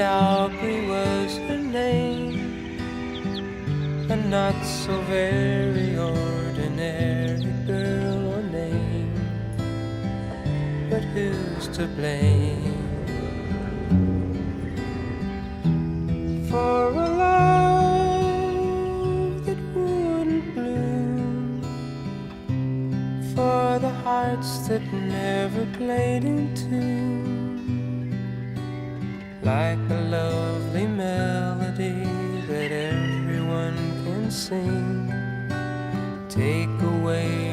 and Aubrey was her name. A not so very ordinary girl or name, but who's to blame for a love that wouldn't bloom, for the hearts that never played in tune, like a lovely melody that everyone can sing. Take away